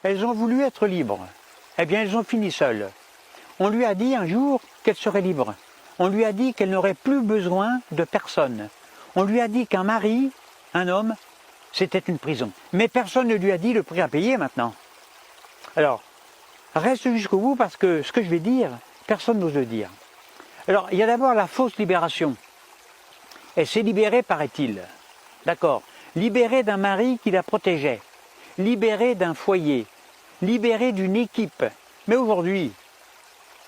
elles ont voulu être libres. Eh bien, elles ont fini seules. On lui a dit un jour qu'elle serait libre. On lui a dit qu'elle n'aurait plus besoin de personne. On lui a dit qu'un mari, un homme, c'était une prison. Mais personne ne lui a dit le prix à payer maintenant. Alors, reste jusqu'au bout parce que ce que je vais dire, personne n'ose le dire. Alors, il y a d'abord la fausse libération. Elle s'est libérée, paraît-il. D'accord. Libérée d'un mari qui la protégeait. Libérée d'un foyer. Libérée d'une équipe. Mais aujourd'hui,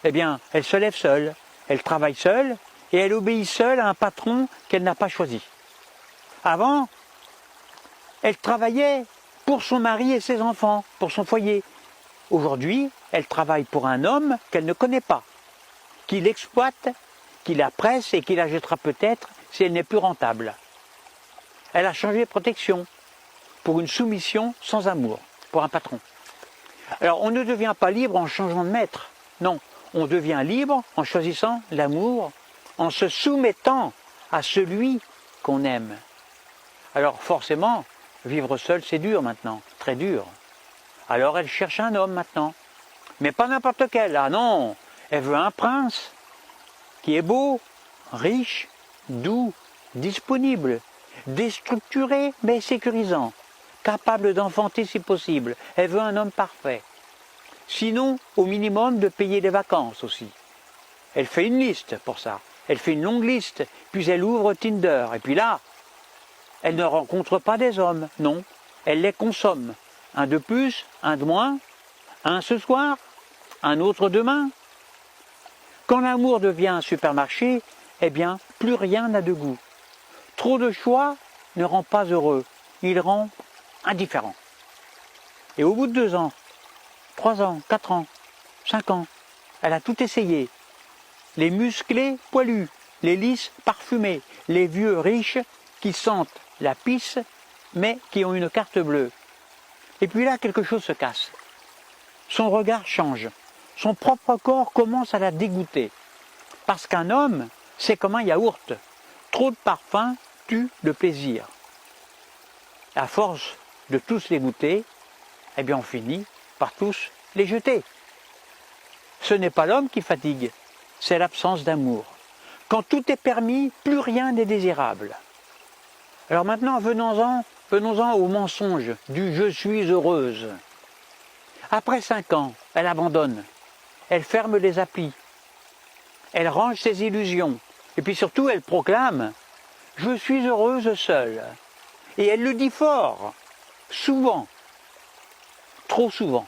eh bien, elle se lève seule, elle travaille seule et elle obéit seule à un patron qu'elle n'a pas choisi. Avant, elle travaillait pour son mari et ses enfants, pour son foyer. Aujourd'hui, elle travaille pour un homme qu'elle ne connaît pas, qui l'exploite, qui la presse et qui la jettera peut-être si elle n'est plus rentable. Elle a changé de protection pour une soumission sans amour, pour un patron. Alors, on ne devient pas libre en changeant de maître, non. On devient libre en choisissant l'amour, en se soumettant à celui qu'on aime. Alors forcément, vivre seul, c'est dur maintenant, très dur. Alors elle cherche un homme maintenant, mais pas n'importe quel, ah non, elle veut un prince qui est beau, riche, doux, disponible, déstructuré mais sécurisant, capable d'enfanter si possible. Elle veut un homme parfait. Sinon, au minimum, de payer les vacances aussi. Elle fait une liste pour ça. Elle fait une longue liste, puis elle ouvre Tinder. Et puis là, elle ne rencontre pas des hommes, non. Elle les consomme. Un de plus, un de moins, un ce soir, un autre demain. Quand l'amour devient un supermarché, eh bien, plus rien n'a de goût. Trop de choix ne rend pas heureux. Il rend indifférent. Et au bout de 2 ans, 3 ans, 4 ans, 5 ans, elle a tout essayé. Les musclés poilus, les lisses parfumés, les vieux riches qui sentent la pisse mais qui ont une carte bleue. Et puis là, quelque chose se casse. Son regard change. Son propre corps commence à la dégoûter. Parce qu'un homme, c'est comme un yaourt. Trop de parfum tue le plaisir. À force de tous les goûter, eh bien on finit par tous les jeter. Ce n'est pas l'homme qui fatigue, c'est l'absence d'amour. Quand tout est permis, plus rien n'est désirable. Alors maintenant, venons-en au mensonge du « je suis heureuse ». Après 5 ans, elle abandonne, elle ferme les applis, elle range ses illusions, et puis surtout elle proclame « je suis heureuse seule ». Et elle le dit fort, souvent, trop souvent.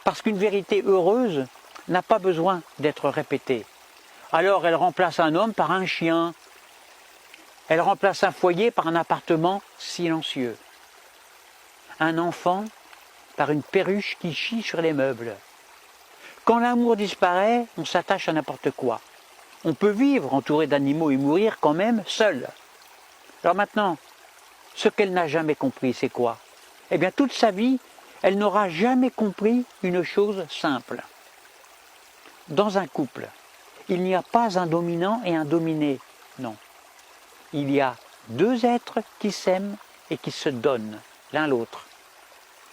Parce qu'une vérité heureuse n'a pas besoin d'être répétée. Alors elle remplace un homme par un chien. Elle remplace un foyer par un appartement silencieux. Un enfant par une perruche qui chie sur les meubles. Quand l'amour disparaît, on s'attache à n'importe quoi. On peut vivre entouré d'animaux et mourir quand même seul. Alors maintenant, ce qu'elle n'a jamais compris, c'est quoi? Eh bien, toute sa vie, elle n'aura jamais compris une chose simple. Dans un couple, il n'y a pas un dominant et un dominé, non. Il y a 2 êtres qui s'aiment et qui se donnent l'un l'autre.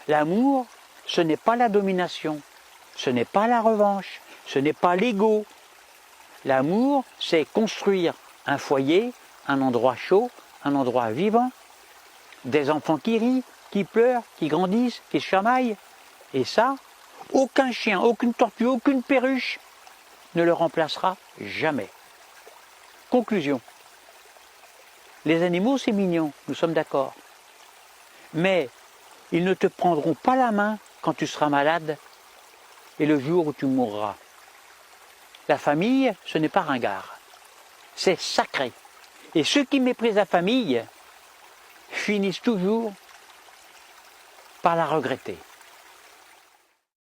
L'amour, ce n'est pas la domination, ce n'est pas la revanche, ce n'est pas l'ego. L'amour, c'est construire un foyer, un endroit chaud, un endroit vivant, des enfants qui rient, qui pleurent, qui grandissent, qui se chamaillent. Et ça, aucun chien, aucune tortue, aucune perruche ne le remplacera jamais. Conclusion. Les animaux, c'est mignon, nous sommes d'accord. Mais ils ne te prendront pas la main quand tu seras malade et le jour où tu mourras. La famille, ce n'est pas ringard. C'est sacré. Et ceux qui méprisent la famille finissent toujours par la regretter.